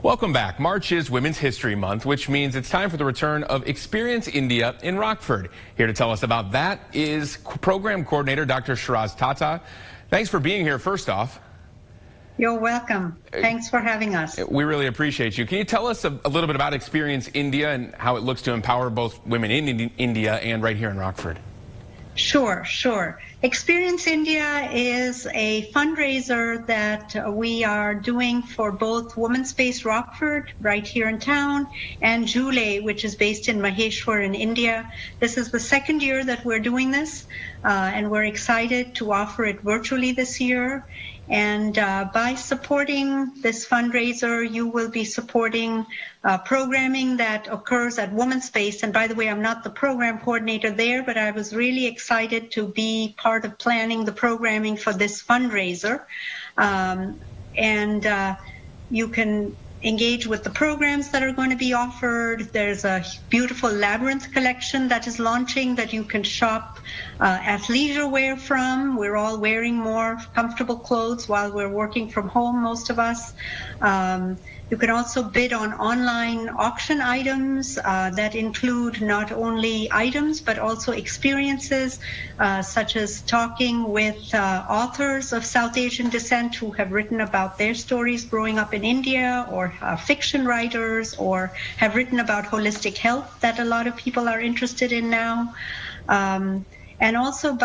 Welcome back. March is Women's History Month, which means it's time for the return of Experience India in Rockford. Here to tell us about that is Program Coordinator Dr. Shiraz Tata. Thanks for being here, first off. You're welcome. Thanks for having us. We really appreciate you. Can you tell us a little bit about Experience India and how it looks to empower both women in India and right here in Rockford? Sure. Experience India is a fundraiser that we are doing for both Women's Space Rockford, right here in town, and Jule, which is based in Maheshwar in India. This is the second year that we're doing this, and we're excited to offer it virtually this year. And by supporting this fundraiser, you will be supporting programming that occurs at Women's Space. And by the way, I'm not the program coordinator there, but I was really excited to be part of planning the programming for this fundraiser. You can engage with the programs that are going to be offered. There's a beautiful labyrinth collection that is launching that you can shop athleisure wear from. We're all wearing more comfortable clothes while we're working from home, most of us. You can also bid on online auction items that include not only items but also experiences, such as talking with authors of South Asian descent who have written about their stories growing up in India, or fiction writers, or have written about holistic health that a lot of people are interested in now. And also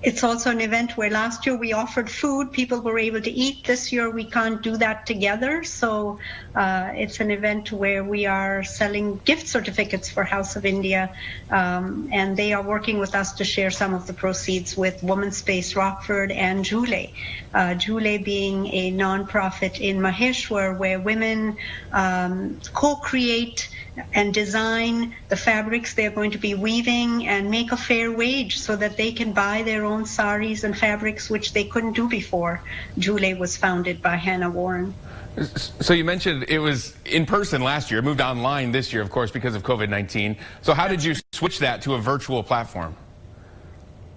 it's also an event where last year we offered food. People were able to eat. This year we can't do that together. So it's an event where we are selling gift certificates for House of India. And they are working with us to share some of the proceeds with Women's Space Rockford and Jule. Jule being a nonprofit in Maheshwar where women co-create and design the fabrics they're going to be weaving and make a fair wage so that they can buy their own saris and fabrics, which they couldn't do before. Jule was founded by Hannah Warren. So you mentioned it was in person last year, moved online this year, of course, because of COVID-19. So how did you switch that to a virtual platform?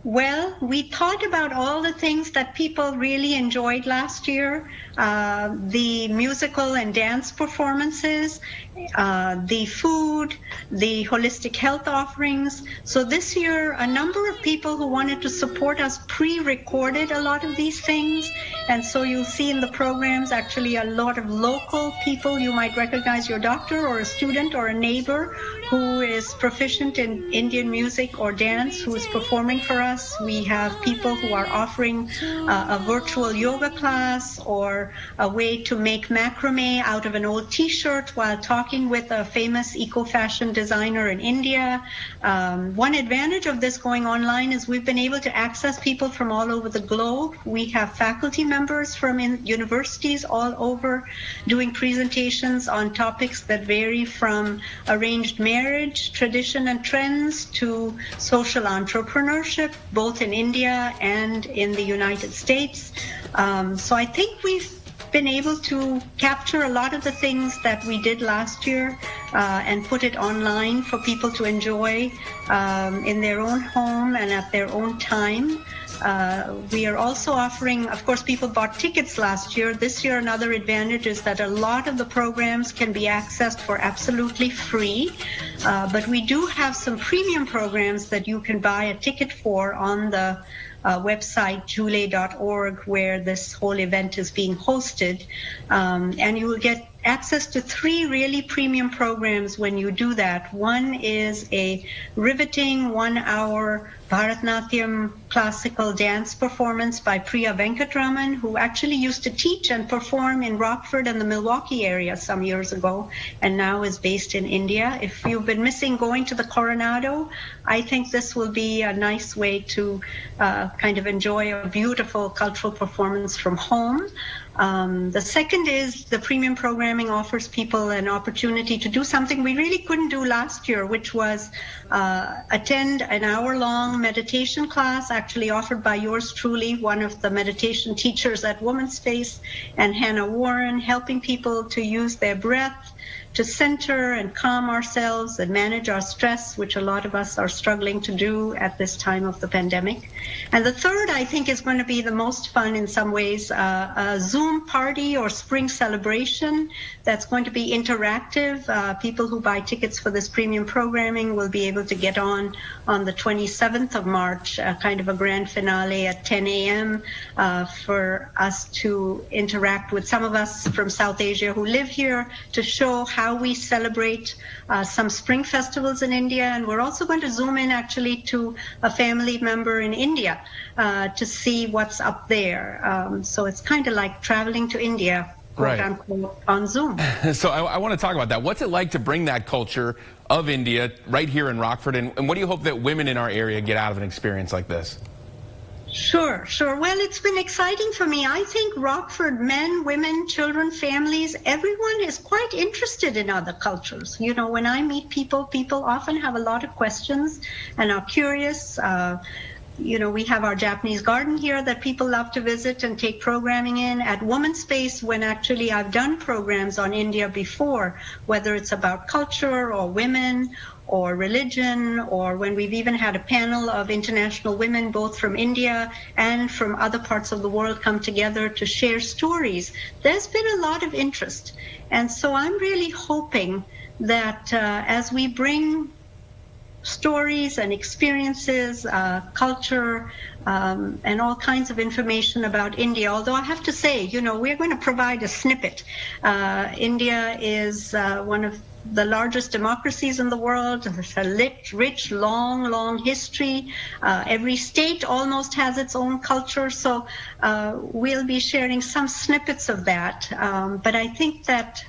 Well, we thought about all the things that people really enjoyed last year, the musical and dance performances, the food, the holistic health offerings. So this year, a number of people who wanted to support us pre-recorded a lot of these things. And so you'll see in the programs actually a lot of local people. You might recognize your doctor or a student or a neighbor who is proficient in Indian music or dance who is performing for us. We have people who are offering a virtual yoga class or a way to make macrame out of an old t-shirt while talking with a famous eco-fashion designer in India. One advantage of this going online is we've been able to access people from all over the globe. We have faculty members from universities all over doing presentations on topics that vary from arranged marriage, tradition and trends, to social entrepreneurship, both in India and in the United States. So I think we've been able to capture a lot of the things that we did last year and put it online for people to enjoy in their own home and at their own time. We are also offering, of course, people bought tickets last year. This year, another advantage is that a lot of the programs can be accessed for absolutely free. But we do have some premium programs that you can buy a ticket for on the website jule.org, where this whole event is being hosted. And you will get access to 3 really premium programs when you do that. One is a riveting 1-hour Bharatnatyam classical dance performance by Priya Venkatraman, who actually used to teach and perform in Rockford and the Milwaukee area some years ago, and now is based in India. If you've been missing going to the Coronado, I think this will be a nice way to kind of enjoy a beautiful cultural performance from home. The second is the premium programming offers people an opportunity to do something we really couldn't do last year, which was attend an hour-long meditation class actually offered by yours truly, one of the meditation teachers at Women's Space, and Hannah Warren, helping people to use their breath to center and calm ourselves and manage our stress, which a lot of us are struggling to do at this time of the pandemic. And the third, I think, is going to be the most fun in some ways, a Zoom Zoom party or spring celebration that's going to be interactive. People who buy tickets for this premium programming will be able to get on the 27th of March, kind of a grand finale at 10 a.m. For us to interact with some of us from South Asia who live here to show how we celebrate some spring festivals in India. And we're also going to zoom in actually to a family member in India to see what's up there. So it's kind of like traveling to India, quote unquote, on Zoom. So I want to talk about that. What's it like to bring that culture of India right here in Rockford? And what do you hope that women in our area get out of an experience like this? Sure. Well, it's been exciting for me. I think Rockford, men, women, children, families, everyone is quite interested in other cultures. You know, when I meet people, people often have a lot of questions and are curious. You know, we have our Japanese garden here that people love to visit and take programming in. At Woman Space, when actually I've done programs on India before, whether it's about culture or women or religion, or when we've even had a panel of international women, both from India and from other parts of the world, come together to share stories, there's been a lot of interest. And so I'm really hoping that as we bring stories and experiences, culture, and all kinds of information about India. Although I have to say, you know, we're going to provide a snippet. India is one of the largest democracies in the world. It's a rich, long history. Every state almost has its own culture. So we'll be sharing some snippets of that. But I think that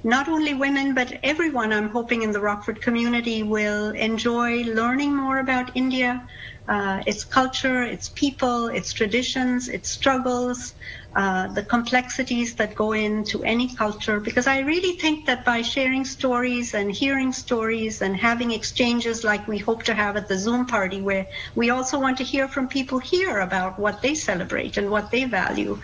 not only women, but everyone, I'm hoping, in the Rockford community will enjoy learning more about India, its culture, its people, its traditions, its struggles, the complexities that go into any culture. Because I really think that by sharing stories and hearing stories and having exchanges like we hope to have at the Zoom party, where we also want to hear from people here about what they celebrate and what they value,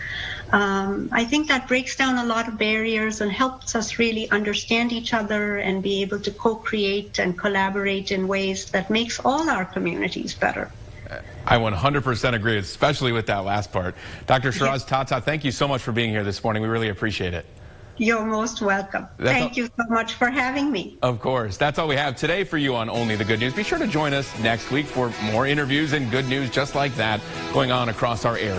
I think that breaks down a lot of barriers and helps us really understand each other and be able to co-create and collaborate in ways that makes all our communities better. I 100% agree, especially with that last part. Dr. Shiraz Tata, thank you so much for being here this morning. We really appreciate it. You're most welcome. Thank you so much for having me. Of course. That's all we have today for you on Only the Good News. Be sure to join us next week for more interviews and good news just like that going on across our area.